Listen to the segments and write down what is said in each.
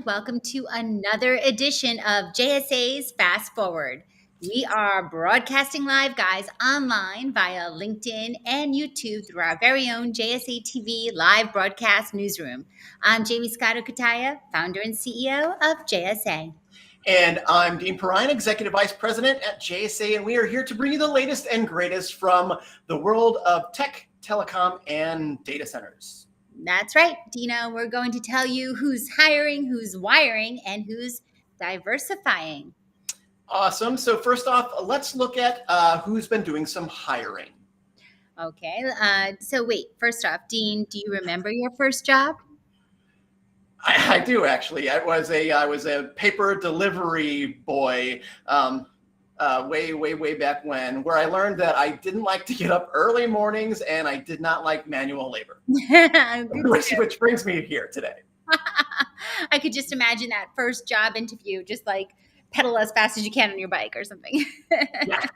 Welcome to another edition of JSA's Fast Forward. We are broadcasting live, guys, online via LinkedIn and YouTube through our very own JSA TV live broadcast newsroom. I'm Jamie Scotto Kataya, founder and CEO of JSA. And I'm Dean Perrine, Executive Vice President at JSA, and we are here to bring you the latest and greatest from the world of tech, telecom, and data centers. That's right, Dina. We're going to tell you who's hiring, who's wiring, and who's diversifying. Awesome. So first off, let's look at who's been doing some hiring. Okay. So wait, first off, Dean, do you remember your first job? I do actually. I was a paper delivery boy way back when, where I learned that I didn't like to get up early mornings and I did not like manual labor, which brings me here today. I could just imagine that first job interview, just like pedal as fast as you can on your bike or something.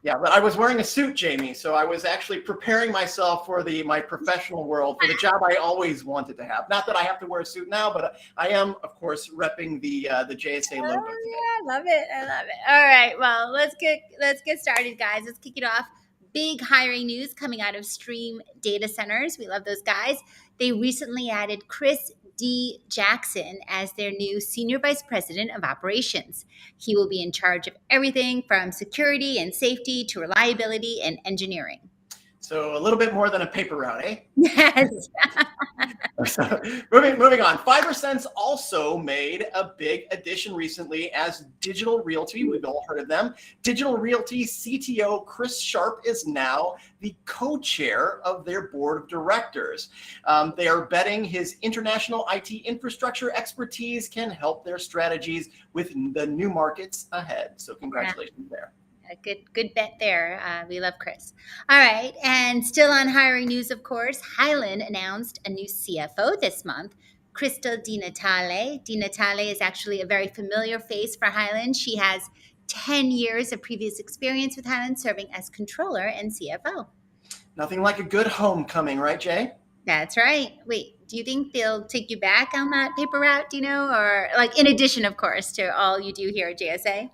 Yeah, but I was wearing a suit, Jamie, so I was actually preparing myself for my professional world, for the job I always wanted to have. Not that I have to wear a suit now, but I am, of course, repping the JSA logo today. Yeah, I love it. All right, well, let's get started, guys. Let's kick it off. Big hiring news coming out of Stream Data Centers. We love those guys. They recently added Chris D. Jackson as their new Senior Vice President of Operations. He will be in charge of everything from security and safety to reliability and engineering. So a little bit more than a paper route, eh? Yes. So, moving on. FiberSense also made a big addition recently as Digital Realty. We've all heard of them. Digital Realty CTO Chris Sharp is now the co-chair of their board of directors. They are betting his international IT infrastructure expertise can help their strategies with the new markets ahead. So congratulations there. A good bet there. We love Chris. All right. And still on hiring news, of course, Highland announced a new CFO this month, Crystal Di Natale. Di Natale is actually a very familiar face for Highland. She has 10 years of previous experience with Highland, serving as controller and CFO. Nothing like a good homecoming, right, Jay? That's right. Wait, do you think they'll take you back on that paper route, do you know? Or like in addition, of course, to all you do here at JSA?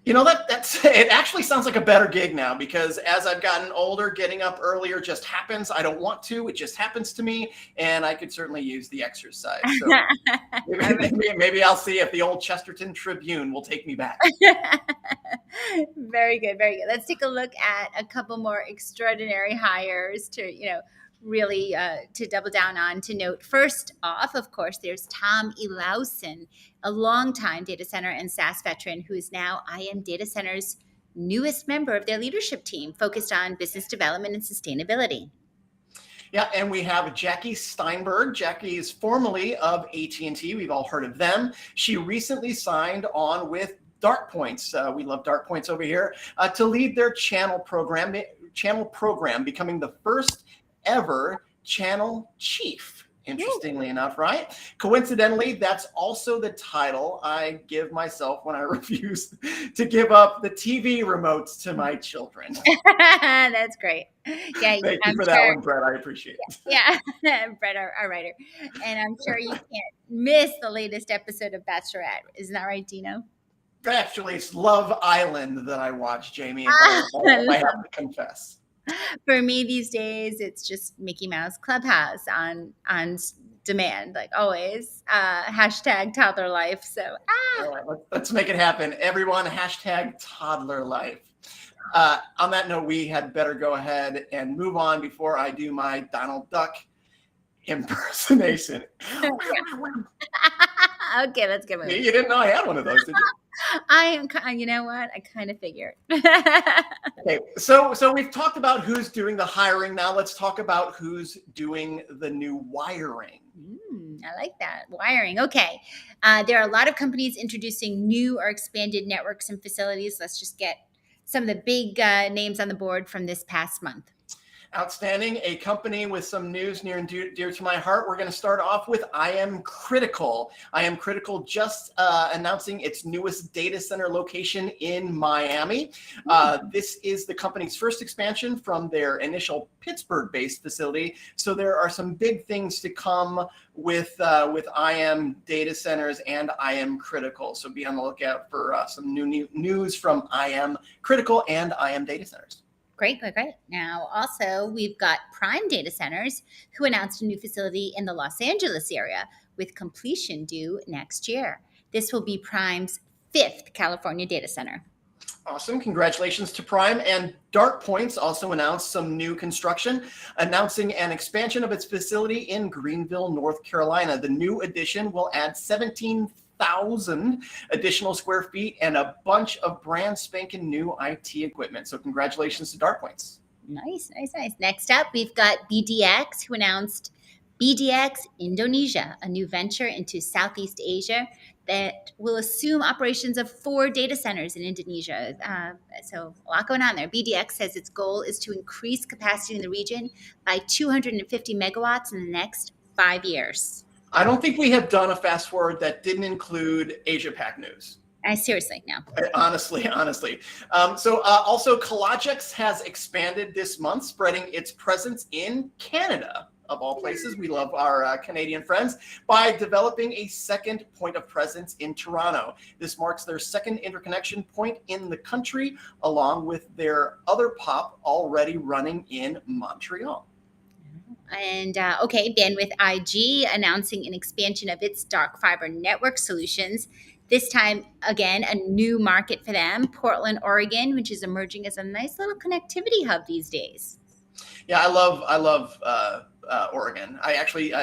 You know, that's it actually sounds like a better gig now, because as I've gotten older, getting up earlier just happens. I don't want to, it just happens to me, and I could certainly use the exercise. So maybe I'll see if the old Chesterton Tribune will take me back. Very good, very good. Let's take a look at a couple more extraordinary hires to, really to double down on, to note. First off, of course, there's Tom Elausen, a longtime data center and SaaS veteran who is now IM Data Center's newest member of their leadership team, focused on business development and sustainability. Yeah, and we have Jackie Steinberg. Jackie is formerly of AT&T. We've all heard of them. She recently signed on with DartPoints. We love DartPoints over here, to lead their channel program, becoming the first ever channel chief. Interestingly enough, right? Coincidentally, that's also the title I give myself when I refuse to give up the TV remotes to my children. That's great. Yeah, Thank you for that one, Brett. I appreciate it. Yeah, Brett, our writer. And I'm sure you can't miss the latest episode of Bachelorette. Isn't that right, Dino? Actually, it's Love Island that I watch, Jamie, if I have to confess. For me these days, it's just Mickey Mouse Clubhouse on demand, like always. Hashtag toddler life. So All right, let's make it happen. Everyone, hashtag toddler life. On that note, we had better go ahead and move on before I do my Donald Duck impersonation. Okay, let's get moving. You didn't know I had one of those, did you? You know what? I kind of figured. Okay, so we've talked about who's doing the hiring. Now let's talk about who's doing the new wiring. I like that. Wiring. Okay. There are a lot of companies introducing new or expanded networks and facilities. Let's just get some of the big names on the board from this past month. Outstanding. A company with some news near and dear to my heart. We're going to start off with IM Critical. IM Critical just announcing its newest data center location in Miami. This is the company's first expansion from their initial Pittsburgh-based facility. So there are some big things to come with IM data centers and IM Critical. So be on the lookout for some new news from IM Critical and IM data centers. Great. Now, also, we've got Prime Data Centers, who announced a new facility in the Los Angeles area with completion due next year. This will be Prime's 5th California data center. Awesome. Congratulations to Prime. And DartPoints also announced some new construction, announcing an expansion of its facility in Greenville, North Carolina. The new addition will add 17,000 additional square feet and a bunch of brand spanking new IT equipment. So congratulations to DartPoints. Nice. Next up, we've got BDX, who announced BDX Indonesia, a new venture into Southeast Asia that will assume operations of 4 data centers in Indonesia. So a lot going on there. BDX says its goal is to increase capacity in the region by 250 megawatts in the next 5 years. I don't think we have done a fast forward that didn't include Asia Pac news. Seriously, no. Honestly. Also, Cologix has expanded this month, spreading its presence in Canada, of all places. We love our Canadian friends, by developing a second point of presence in Toronto. This marks their second interconnection point in the country, along with their other POP already running in Montreal. And Bandwidth IG announcing an expansion of its dark fiber network solutions. This time, again, a new market for them, Portland, Oregon, which is emerging as a nice little connectivity hub these days. Yeah, I love Oregon. I actually,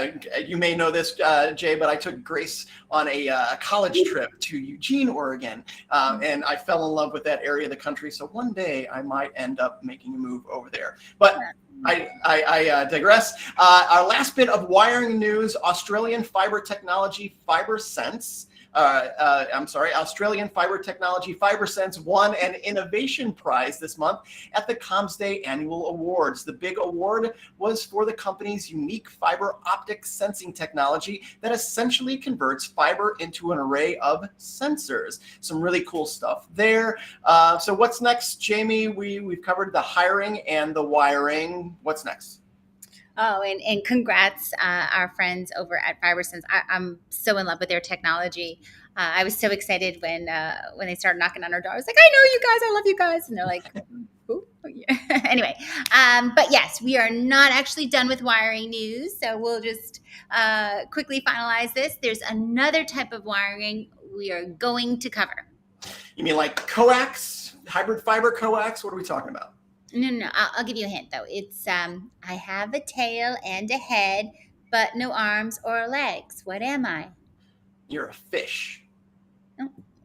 you may know this, Jay, but I took Grace on a college trip to Eugene, Oregon, and I fell in love with that area of the country. So one day I might end up making a move over there. But I digress. Our last bit of wiring news: Australian fiber technology FiberSense. Australian fiber technology FiberSense won an innovation prize this month at the CommsDay Annual Awards. The big award was for the company's unique fiber optic sensing technology that essentially converts fiber into an array of sensors. Some really cool stuff there. So what's next, Jamie? We've covered the hiring and the wiring. What's next? Oh, and congrats, our friends over at FiberSense. I'm so in love with their technology. I was so excited when they started knocking on our door. I was like, I know you guys, I love you guys. And they're like, ooh, yeah. Anyway, but yes, we are not actually done with wiring news. So we'll just quickly finalize this. There's another type of wiring we are going to cover. You mean like coax, hybrid fiber coax? What are we talking about? No. I'll give you a hint, though. It's I have a tail and a head, but no arms or legs. What am I? You're a fish.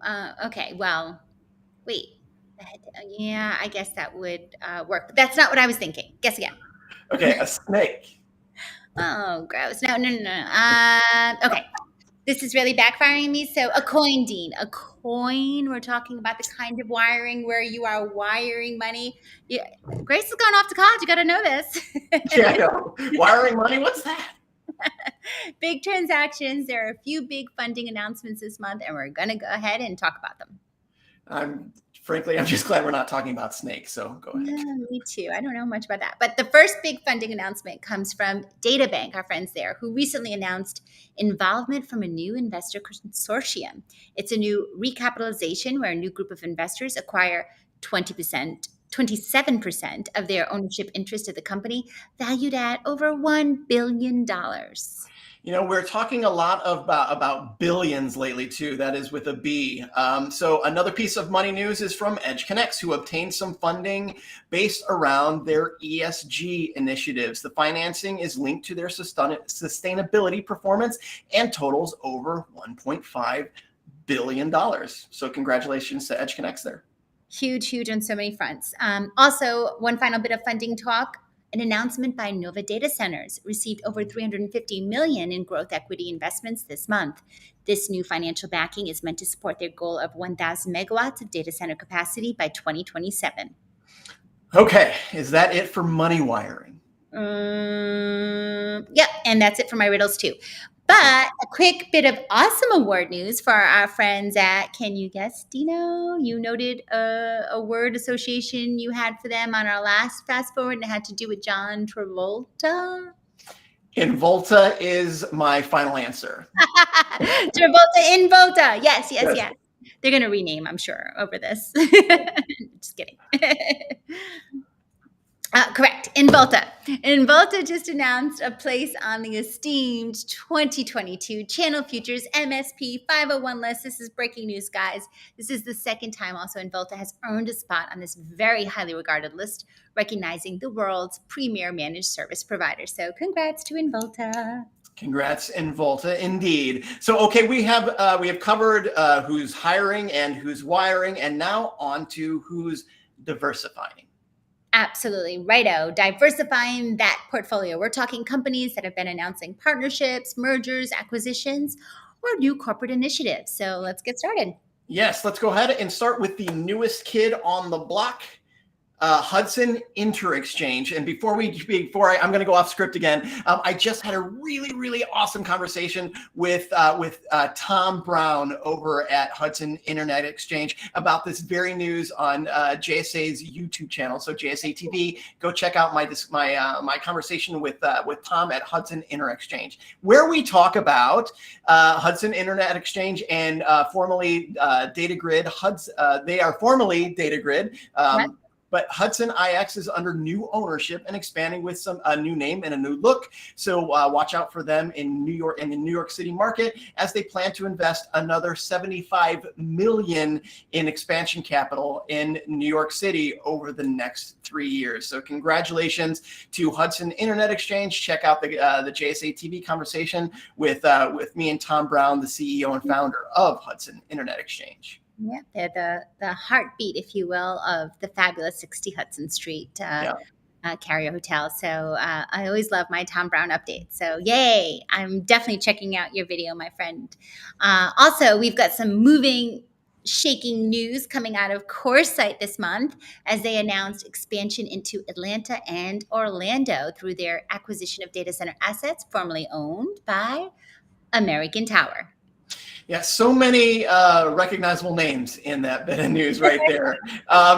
Oh, okay. Well, wait. Yeah, I guess that would work. But that's not what I was thinking. Guess again. Okay, a snake. Oh, gross. No. Okay. This is really backfiring me. So a coin, Dean. A coin. We're talking about the kind of wiring where you are wiring money. Yeah. Grace has gone off to college. You got to know this. Yeah, I know. Wiring money? What's that? Big transactions. There are a few big funding announcements this month, and we're going to go ahead and talk about them. Frankly, I'm just glad we're not talking about snakes, so go ahead. Yeah, me too. I don't know much about that. But the first big funding announcement comes from Databank, our friends there, who recently announced involvement from a new investor consortium. It's a new recapitalization where a new group of investors acquire 27% of their ownership interest of the company, valued at over $1 billion. You know, we're talking a lot about billions lately, too. That is with a B. So another piece of money news is from EdgeConneX, who obtained some funding based around their ESG initiatives. The financing is linked to their sustainability performance and totals over $1.5 billion. So congratulations to EdgeConneX there. Huge on so many fronts. Also, one final bit of funding talk. An announcement by Nova Data Centers received over $350 million in growth equity investments this month. This new financial backing is meant to support their goal of 1,000 megawatts of data center capacity by 2027. Okay, is that it for money wiring? Yep, and that's it for my riddles too. But a quick bit of awesome award news for our friends at, can you guess, Dino? You noted a word association you had for them on our last fast forward, and it had to do with John Travolta. Involta is my final answer. Travolta, Involta. Yes. They're going to rename, I'm sure, over this. Just kidding. Correct. Involta. Involta just announced a place on the esteemed 2022 Channel Futures MSP 501 list. This is breaking news, guys. This is the second time also Involta has earned a spot on this very highly regarded list, recognizing the world's premier managed service provider. So congrats to Involta. Congrats, Involta, indeed. So, okay, we have covered who's hiring and who's wiring, and now on to who's diversifying. Absolutely. Righto. Diversifying that portfolio. We're talking companies that have been announcing partnerships, mergers, acquisitions, or new corporate initiatives. So let's get started. Yes, let's go ahead and start with the newest kid on the block. Hudson Interexchange. And I'm going to go off script again. I just had a really awesome conversation with Tom Brown over at Hudson Internet Exchange about this very news on JSA's YouTube channel. So JSA TV, go check out my conversation with Tom at Hudson Interexchange, where we talk about Hudson Internet Exchange and formerly DataGrid. They are formerly DataGrid. But Hudson IX is under new ownership and expanding with a new name and a new look. So watch out for them in New York and the New York City market as they plan to invest another $75 million in expansion capital in New York City over the next 3 years. So congratulations to Hudson Internet Exchange. Check out the JSA TV conversation with me and Tom Brown, the CEO and founder of Hudson Internet Exchange. Yeah, they're the heartbeat, if you will, of the fabulous 60 Hudson Street Carrier Hotel. So I always love my Tom Brown updates. So yay, I'm definitely checking out your video, my friend. Also, we've got some moving, shaking news coming out of CoreSite this month as they announced expansion into Atlanta and Orlando through their acquisition of data center assets formerly owned by American Tower. Yeah, so many recognizable names in that bit of news right there.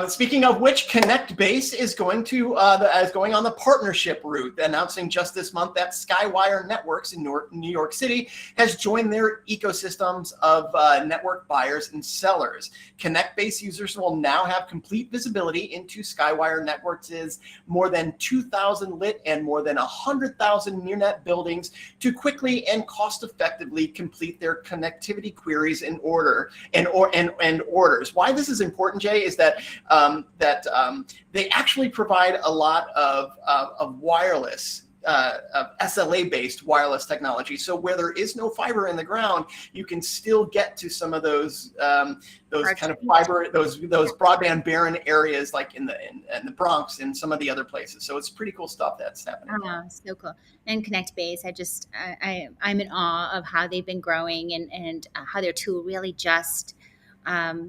Speaking of which, Connectbase is going on the partnership route, announcing just this month that Skywire Networks in New York City has joined their ecosystems of network buyers and sellers. Connectbase users will now have complete visibility into Skywire Networks' more than 2,000 lit and more than 100,000 near-net buildings to quickly and cost-effectively complete their connectivity queries and orders. Why this is important, Jay, is that they actually provide a lot of wireless. SLA-based wireless technology. So where there is no fiber in the ground, you can still get to some of those kind of fiber, those broadband barren areas, like in the Bronx and some of the other places. So it's pretty cool stuff that's happening. Oh, so cool. And Connectbase, I'm in awe of how they've been growing and how their tool really just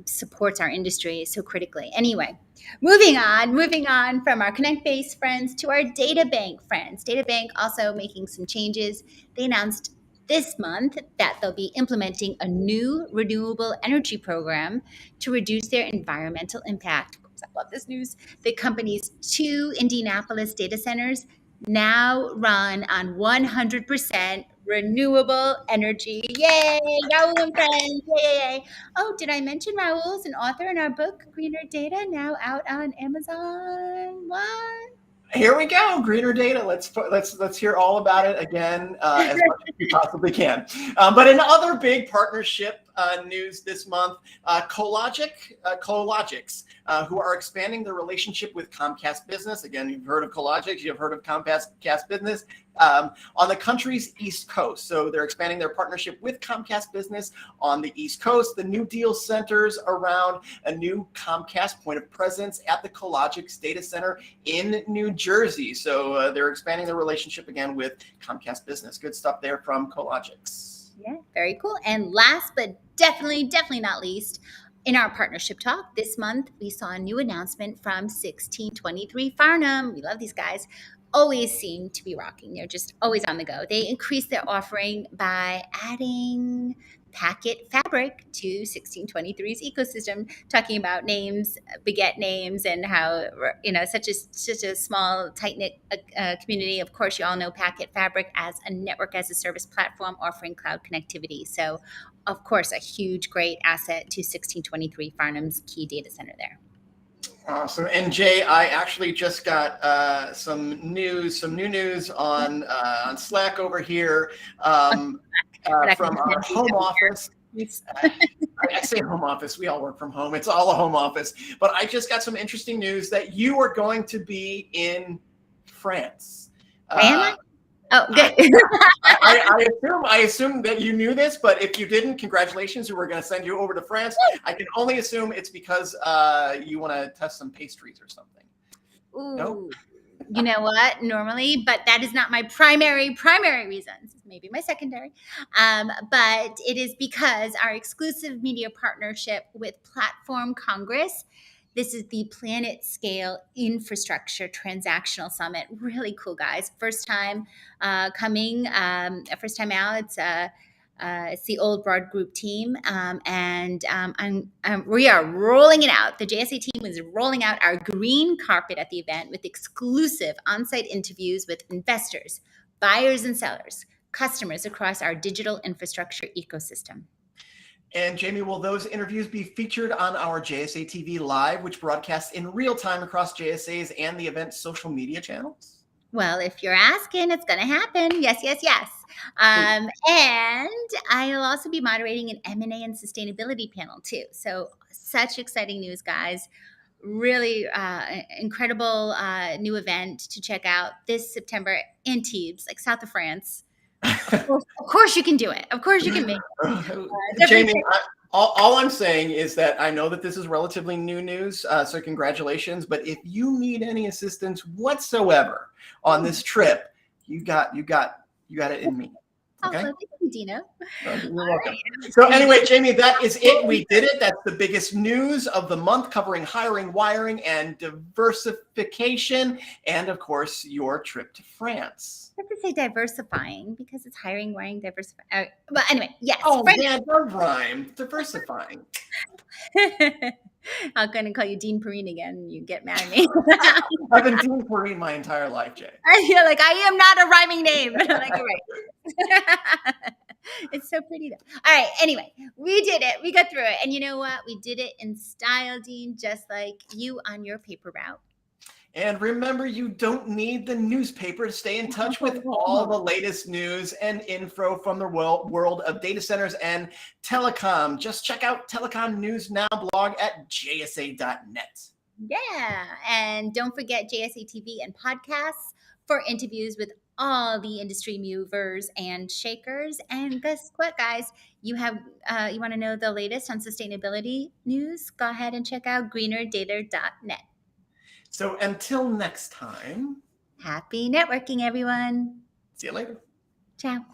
supports our industry so critically. Anyway, moving on from our Connectbase friends to our Databank friends. Databank also making some changes. They announced this month that they'll be implementing a new renewable energy program to reduce their environmental impact. Of course, I love this news. The company's 2 Indianapolis data centers now run on 100% renewable energy. Yay, Raul and friends. Yay. Oh, did I mention Raul is an author in our book, Greener Data, now out on Amazon? What? Here we go, Greener Data. Let's hear all about it again as much as we possibly can. But in other big partnership news this month, Cologix, who are expanding their relationship with Comcast Business. Again, you've heard of Cologix, you've heard of Comcast Business on the country's East Coast. So they're expanding their partnership with Comcast Business on the East Coast. The new deal centers around a new Comcast point of presence at the Cologix data center in New Jersey. So they're expanding their relationship again with Comcast Business. Good stuff there from Cologix. Yeah, very cool. And last but definitely not least, in our partnership talk this month, we saw a new announcement from 1623 Farnham. We love these guys. always seem to be rocking. They're just always on the go. They increased their offering by adding Packet Fabric to 1623's ecosystem, talking about names, beget names, and how such a small, tight knit community. Of course, you all know Packet Fabric as a network as a service platform offering cloud connectivity. So, of course, a huge, great asset to 1623 Farnham's key data center there. Awesome. And Jay, I actually just got some new news on Slack over here from our home office. I say home office. We all work from home. It's all a home office. But I just got some interesting news that you are going to be in France. Am I? Oh, good. I assume that you knew this, but if you didn't, congratulations. We're going to send you over to France. I can only assume it's because you want to test some pastries or something. Ooh. Nope. You know what? Normally, but that is not my primary reasons. Maybe my secondary. But it is because our exclusive media partnership with Platform Congress. This is the Planet Scale Infrastructure Transactional Summit. Really cool, guys. First time coming, first time out. It's the Old Broad Group team, and we are rolling it out. The JSA team is rolling out our green carpet at the event with exclusive on-site interviews with investors, buyers and sellers, customers across our digital infrastructure ecosystem. And Jamie, will those interviews be featured on our JSA TV Live, which broadcasts in real time across JSA's and the event's social media channels? Well, if you're asking, it's going to happen. Yes. And I'll also be moderating an M&A and sustainability panel too. So such exciting news, guys. Really incredible new event to check out this September in Thebes, like south of France. Of course you can do it. Of course you can make it. Jamie, all I'm saying is that I know that this is relatively new news, so congratulations. But if you need any assistance whatsoever on this trip, you got it in me. Okay. Oh, thank you, Dino. You're welcome. So anyway, Jamie, that is it. We did it. That's the biggest news of the month, covering hiring, wiring, and diversification, and of course, your trip to France. I have to say diversifying because it's hiring, wiring, diversifying. But anyway, yes. Oh, yeah, don't rhyme. Diversifying. I'm going to call you Dean Perrine again. You get mad at me. I've been Dean Perrine my entire life, Jay. I feel like I am not a rhyming name. Like, right. It's so pretty though. All right. Anyway, we did it. We got through it. And you know what? We did it in style, Dean, just like you on your paper route. And remember, you don't need the newspaper to stay in touch with all the latest news and info from the world of data centers and telecom. Just check out Telecom News Now blog at jsa.net. Yeah. And don't forget JSA TV and podcasts for interviews with all the industry movers and shakers. And guess what, guys? You want to know the latest on sustainability news? Go ahead and check out greenerdata.net. So until next time, happy networking, everyone. See you later. Ciao.